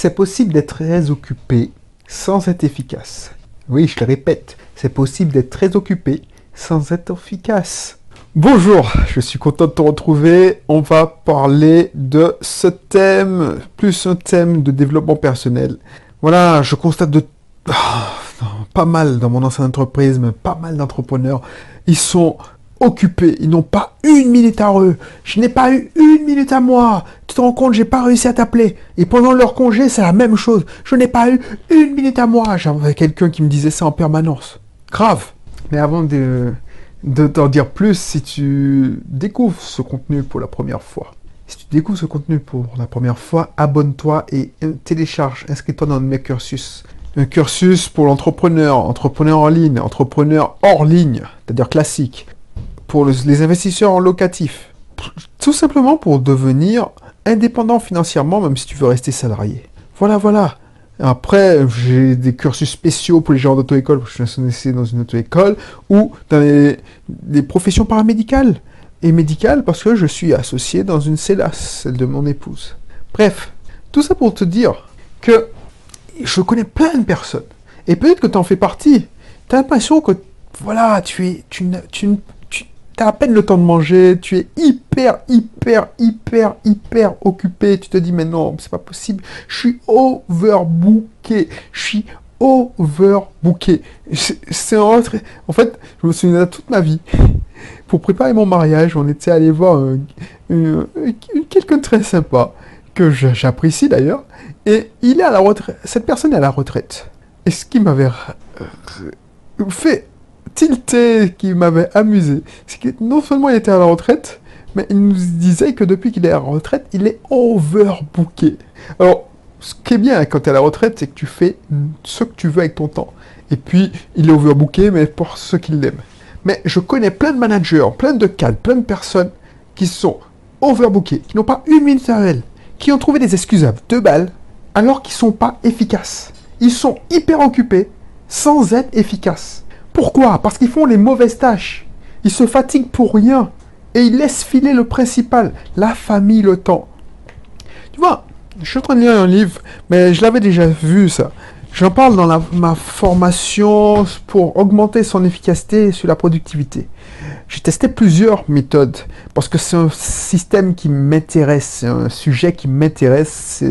C'est possible d'être très occupé sans être efficace. Oui, je le répète, c'est possible d'être très occupé sans être efficace. Bonjour, je suis content de te retrouver. On va parler de ce thème, plus un thème de développement personnel. Voilà, je constate pas mal dans mon ancienne entreprise, mais pas mal d'entrepreneurs, ils sont occupés, ils n'ont pas une minute à eux. Je n'ai pas eu une minute à moi. Tu te rends compte, j'ai pas réussi à t'appeler. Et pendant leur congé, c'est la même chose. Je n'ai pas eu une minute à moi. J'avais quelqu'un qui me disait ça en permanence. Grave. Mais avant de t'en dire plus, si tu découvres ce contenu pour la première fois, abonne-toi et télécharge, inscris-toi dans mes cursus. Un cursus pour l'entrepreneur, entrepreneur en ligne, entrepreneur hors ligne, c'est-à-dire classique, pour les investisseurs en locatif. Tout simplement pour devenir indépendant financièrement, même si tu veux rester salarié. Voilà. Après, j'ai des cursus spéciaux pour les gens d'auto-école, parce que je suis dans une auto-école, ou dans les professions paramédicales. Et médicales, parce que je suis associé dans une CELAS, celle de mon épouse. Bref, tout ça pour te dire que je connais plein de personnes. Et peut-être que tu en fais partie. Tu as l'impression que, voilà, tu as à peine le temps de manger, tu es hyper occupé. Tu te dis, mais non, c'est pas possible. Je suis overbooké. En fait, je me souviens toute ma vie. Pour préparer mon mariage, on était allé voir quelqu'un de très sympa, que j'apprécie d'ailleurs, et il est à la retraite. Cette personne est à la retraite. Et ce qui m'avait fait tilter, qui m'avait amusé, c'est que non seulement il était à la retraite, mais il nous disait que depuis qu'il est à la retraite, il est overbooké. Alors, ce qui est bien quand tu es à la retraite, c'est que tu fais ce que tu veux avec ton temps. Et puis, il est overbooké, mais pour ceux qui l'aiment. Mais je connais plein de managers, plein de cadres, plein de personnes qui sont overbookés, qui n'ont pas une minute à elles, qui ont trouvé des excuses à 2 balles, alors qu'ils ne sont pas efficaces. Ils sont hyper occupés sans être efficaces. Pourquoi? Parce qu'ils font les mauvaises tâches. Ils se fatiguent pour rien. Et ils laissent filer le principal, la famille, le temps. Tu vois, je suis en train de lire un livre, mais je l'avais déjà vu ça. J'en parle dans ma formation pour augmenter son efficacité sur la productivité. J'ai testé plusieurs méthodes parce que c'est un système qui m'intéresse, c'est un sujet qui m'intéresse.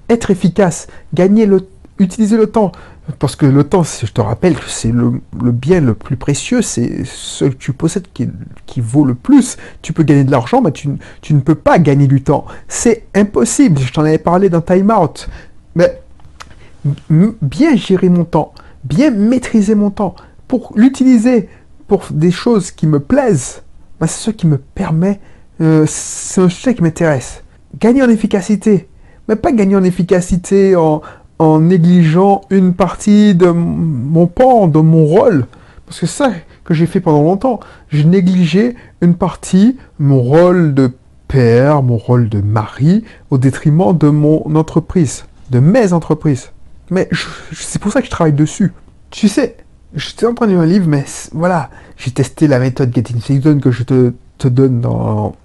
Être efficace, utiliser le temps. Parce que le temps, je te rappelle que c'est le bien le plus précieux, c'est ce que tu possèdes qui vaut le plus. Tu peux gagner de l'argent, mais tu ne peux pas gagner du temps. C'est impossible, je t'en avais parlé dans Time Out. Mais bien gérer mon temps, bien maîtriser mon temps, pour l'utiliser pour des choses qui me plaisent, c'est ce qui me permet, c'est un sujet qui m'intéresse. Gagner en efficacité, mais pas gagner en efficacité en négligeant une partie de mon pan, de mon rôle. Parce que c'est ça que j'ai fait pendant longtemps. J'ai négligé une partie, mon rôle de père, mon rôle de mari, au détriment de mon entreprise, de mes entreprises. Mais c'est pour ça que je travaille dessus. Tu sais, je suis en train de lire un livre, mais voilà, j'ai testé la méthode Getting Things Done que je te donne dans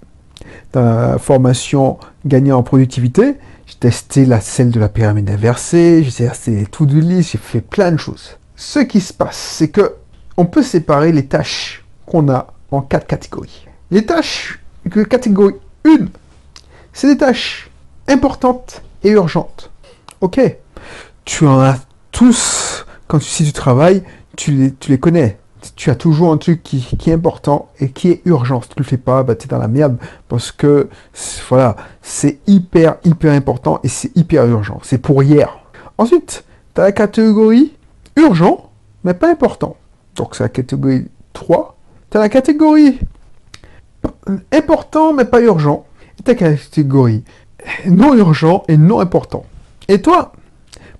la formation Gagner en productivité. J'ai testé celle de la pyramide inversée, j'ai testé les to-do list, j'ai fait plein de choses. Ce qui se passe, c'est que on peut séparer les tâches qu'on a en 4 catégories. Les tâches, catégorie 1, c'est des tâches importantes et urgentes. Ok, tu en as tous, si tu travailles, tu les connais. Tu as toujours un truc qui est important et qui est urgent. Si tu le fais pas, tu es dans la merde parce que voilà, c'est hyper important et c'est hyper urgent. C'est pour hier. Ensuite, tu as la catégorie urgent mais pas important. Donc c'est la catégorie 3. Tu as la catégorie important mais pas urgent. Et tu as la catégorie non urgent et non important. Et toi,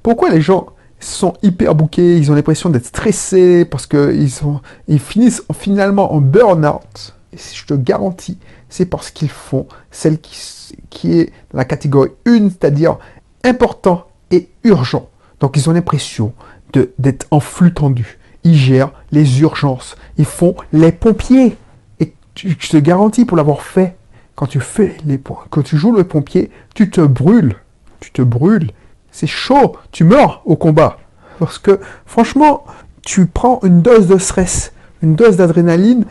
pourquoi les gens sont hyper bookés, ils ont l'impression d'être stressés parce qu'ils finissent finalement en burn-out. Et je te garantis, c'est parce qu'ils font celle qui est dans la catégorie 1, c'est-à-dire important et urgent. Donc ils ont l'impression d'être en flux tendu. Ils gèrent les urgences. Ils font les pompiers. Et je te garantis pour l'avoir fait, quand tu joues le pompier, tu te brûles. Tu te brûles. C'est chaud. Tu meurs au combat. Parce que, franchement, tu prends une dose de stress, une dose d'adrénaline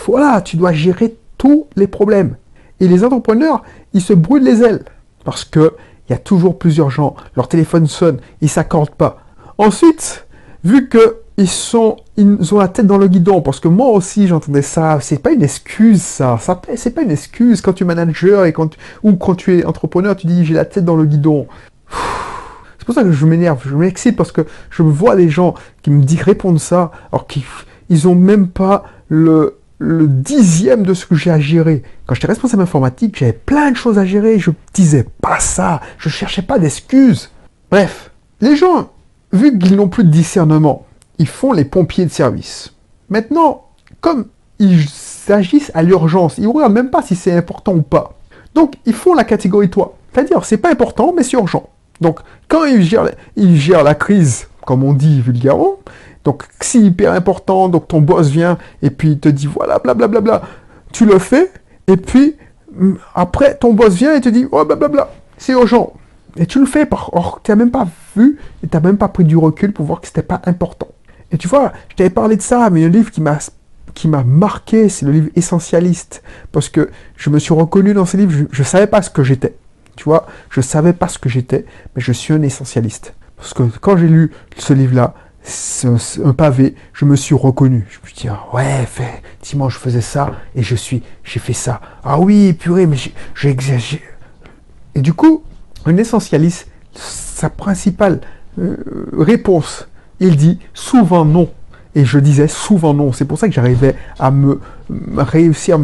voilà, tu dois gérer tous les problèmes. Et les entrepreneurs, ils se brûlent les ailes. Parce que il y a toujours plusieurs gens, leur téléphone sonne, ils ne s'accordent pas. Ensuite, vu qu'ils ont la tête dans le guidon, parce que moi aussi j'entendais ça, c'est pas une excuse ça c'est pas une excuse quand tu es manager ou quand tu es entrepreneur, tu dis j'ai la tête dans le guidon. C'est pour ça que je m'énerve, je m'excite parce que je vois des gens qui me répondent ça, alors qu'ils ont même pas le 10e de ce que j'ai à gérer. Quand j'étais responsable informatique, j'avais plein de choses à gérer, je disais pas ça, je cherchais pas d'excuses. Bref, les gens, vu qu'ils n'ont plus de discernement, ils font les pompiers de service. Maintenant, comme ils agissent à l'urgence, ils ne regardent même pas si c'est important ou pas. Donc, ils font la catégorie toi. C'est-à-dire, c'est pas important, mais c'est urgent. Donc, quand ils gèrent la crise, comme on dit vulgairement, donc c'est hyper important, donc ton boss vient et puis il te dit voilà, blablabla, tu le fais, et puis après ton boss vient et te dit oh blablabla, c'est urgent. Et tu le fais, or tu n'as même pas vu, et tu n'as même pas pris du recul pour voir que c'était pas important. Et tu vois, je t'avais parlé de ça, mais un livre qui m'a marqué, c'est le livre Essentialiste, parce que je me suis reconnu dans ce livre, je savais pas ce que j'étais. Tu vois, je savais pas ce que j'étais, mais je suis un essentialiste. Parce que quand j'ai lu ce livre-là, c'est un pavé, je me suis reconnu. Je me suis dit, ah ouais, effectivement, je faisais ça, et j'ai fait ça. Ah oui, purée, mais j'ai exagéré. Et du coup, un essentialiste, sa principale réponse, il dit souvent non. Et je disais souvent non. C'est pour ça que j'arrivais à réussir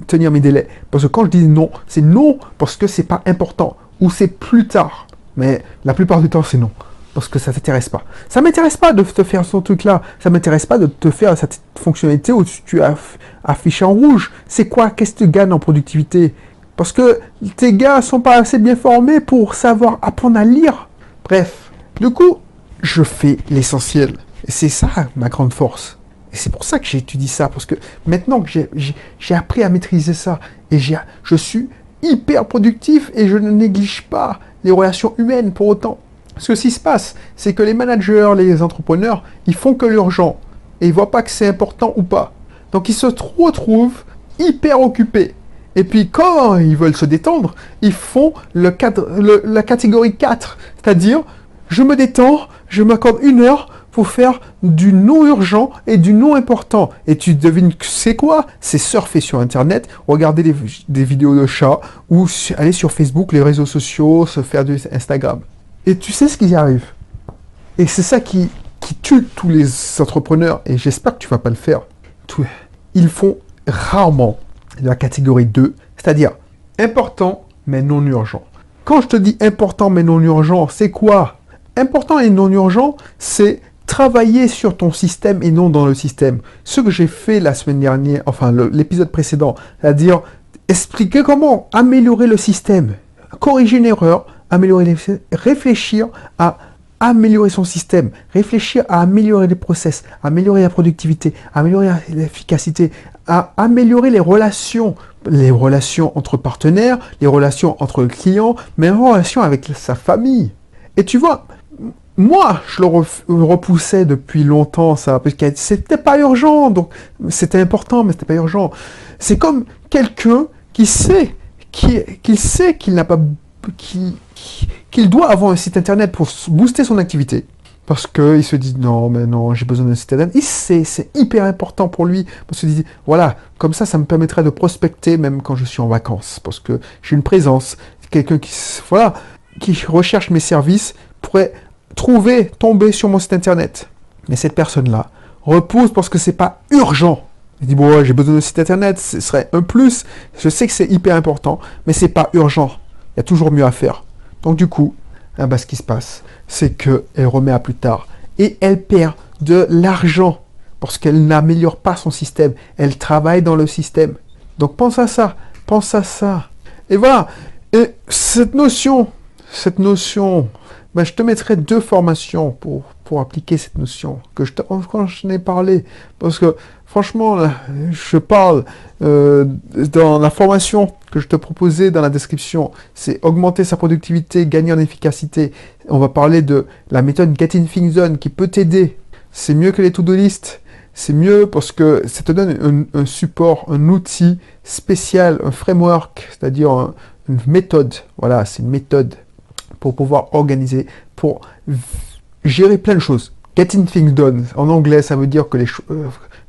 tenir mes délais. Parce que quand je dis non, c'est non parce que c'est pas important. Ou c'est plus tard. Mais la plupart du temps, c'est non. Parce que ça t'intéresse pas. Ça m'intéresse pas de te faire ce truc-là. Ça m'intéresse pas de te faire cette fonctionnalité où tu affiches en rouge. C'est quoi? Qu'est-ce que tu gagnes en productivité? Parce que tes gars sont pas assez bien formés pour savoir apprendre à lire. Bref. Du coup, je fais l'essentiel. Et c'est ça ma grande force. Et c'est pour ça que j'étudie ça. Parce que maintenant que j'ai appris à maîtriser ça, et je suis hyper productif et je ne néglige pas les relations humaines pour autant. Parce que ce qui se passe, c'est que les managers, les entrepreneurs, ils font que l'urgent. Et ils ne voient pas que c'est important ou pas. Donc ils se retrouvent hyper occupés. Et puis quand ils veulent se détendre, ils font la catégorie 4. C'est-à-dire, je me détends, je m'accorde 1 heure pour faire du non urgent et du non important. Et tu devines c'est quoi? C'est surfer sur Internet, regarder des vidéos de chats, ou aller sur Facebook, les réseaux sociaux, se faire du Instagram. Et tu sais ce qui y arrive. Et c'est ça qui tue tous les entrepreneurs, et j'espère que tu ne vas pas le faire. Ils font rarement la catégorie 2, c'est-à-dire important mais non urgent. Quand je te dis important mais non urgent, c'est quoi? Important et non urgent, c'est travailler sur ton système et non dans le système. Ce que j'ai fait la semaine dernière, enfin l'épisode précédent, c'est-à-dire expliquer comment améliorer le système, corriger une erreur, réfléchir à améliorer son système, réfléchir à améliorer les process, améliorer la productivité, améliorer l'efficacité, à améliorer les relations entre partenaires, les relations entre clients, mais les relations avec sa famille. Et tu vois, moi, je le repoussais depuis longtemps, ça, parce que c'était pas urgent, donc c'était important, mais c'était pas urgent. C'est comme quelqu'un qui sait qu'il n'a pas qu'il doit avoir un site internet pour booster son activité. Parce qu'il se dit non, mais non, j'ai besoin d'un site internet. C'est hyper important pour lui. Parce qu'il dit voilà, comme ça me permettrait de prospecter même quand je suis en vacances. Parce que j'ai une présence. Quelqu'un qui recherche mes services pourrait tomber sur mon site internet. Mais cette personne-là repousse parce que c'est pas urgent. Il dit bon, ouais, j'ai besoin d'un site internet, ce serait un plus. Je sais que c'est hyper important, mais c'est pas urgent. Il y a toujours mieux à faire. Donc du coup, ce qui se passe, c'est qu'elle remet à plus tard. Et elle perd de l'argent parce qu'elle n'améliore pas son système. Elle travaille dans le système. Donc pense à ça. Et voilà. Et cette notion, cette notion, ben, je te mettrai 2 formations pour appliquer cette notion, quand je n'ai parlé. Parce que, franchement, là, je parle dans la formation que je te proposais dans la description, c'est augmenter sa productivité, gagner en efficacité. On va parler de la méthode Getting Things Done qui peut t'aider. C'est mieux que les to-do list. C'est mieux parce que ça te donne un support, un outil spécial, un framework, c'est-à-dire une méthode. Voilà, c'est une méthode pour pouvoir organiser, pour gérer plein de choses. Getting things done, en anglais, ça veut dire que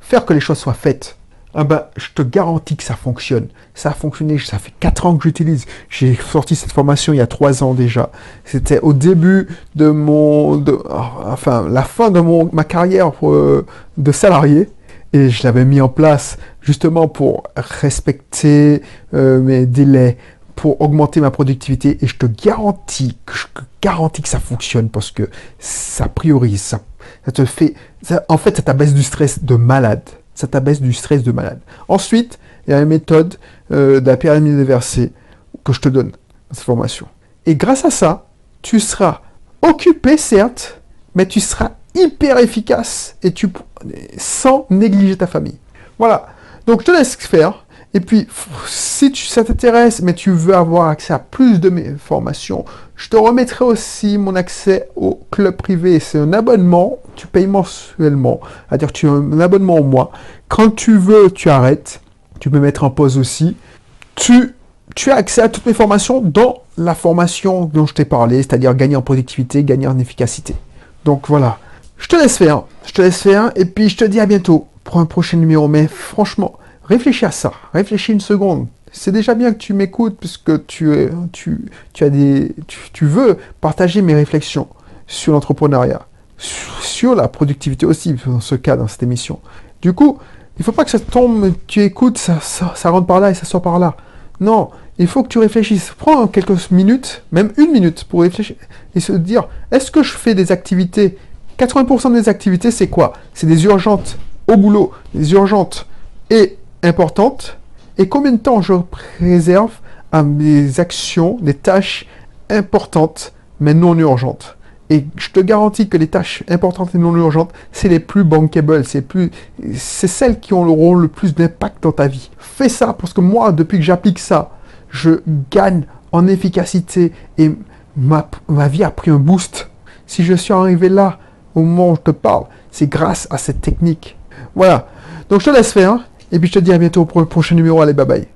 faire que les choses soient faites. Ah ben, je te garantis que ça fonctionne. Ça a fonctionné, ça fait 4 ans que j'utilise. J'ai sorti cette formation il y a 3 ans déjà. C'était au début de la fin de ma carrière de salarié. Et je l'avais mis en place justement pour respecter mes délais, pour augmenter ma productivité. Et je te garantis que ça fonctionne parce que ça priorise, ça te fait... en fait, ça t'abaisse du stress de malade. Ça t'abaisse du stress de malade. Ensuite, il y a une méthode de la pyramide des versets que je te donne dans cette formation. Et grâce à ça, tu seras occupé, certes, mais tu seras hyper efficace et sans négliger ta famille. Voilà. Donc, je te laisse faire. Et puis, si ça t'intéresse, mais tu veux avoir accès à plus de mes formations, je te remettrai aussi mon accès au club privé. C'est un abonnement, tu payes mensuellement. C'est-à-dire tu as un abonnement au mois. Quand tu veux, tu arrêtes. Tu peux mettre en pause aussi. Tu as accès à toutes mes formations dans la formation dont je t'ai parlé, c'est-à-dire gagner en productivité, gagner en efficacité. Donc voilà, je te laisse faire. Et puis je te dis à bientôt pour un prochain numéro. Mais franchement, réfléchis à ça, réfléchis une seconde. C'est déjà bien que tu m'écoutes puisque tu veux partager mes réflexions sur l'entrepreneuriat, sur la productivité aussi, dans ce cas, dans cette émission. Du coup, il ne faut pas que ça tombe, tu écoutes, ça rentre par là et ça sort par là. Non, il faut que tu réfléchisses. Prends quelques minutes, même 1 minute pour réfléchir et se dire, est-ce que je fais des activités 80% des activités, c'est quoi? C'est des urgentes au boulot, des urgentes et importantes, et combien de temps je préserve à mes actions, des tâches importantes mais non urgentes. Et je te garantis que les tâches importantes et non urgentes, c'est les plus bankable, c'est celles qui auront le plus d'impact dans ta vie. Fais ça parce que moi, depuis que j'applique ça, je gagne en efficacité et ma vie a pris un boost. Si je suis arrivé là, au moment où je te parle, c'est grâce à cette technique. Voilà. Donc je te laisse faire. Et puis je te dis à bientôt pour le prochain numéro. Allez, bye bye.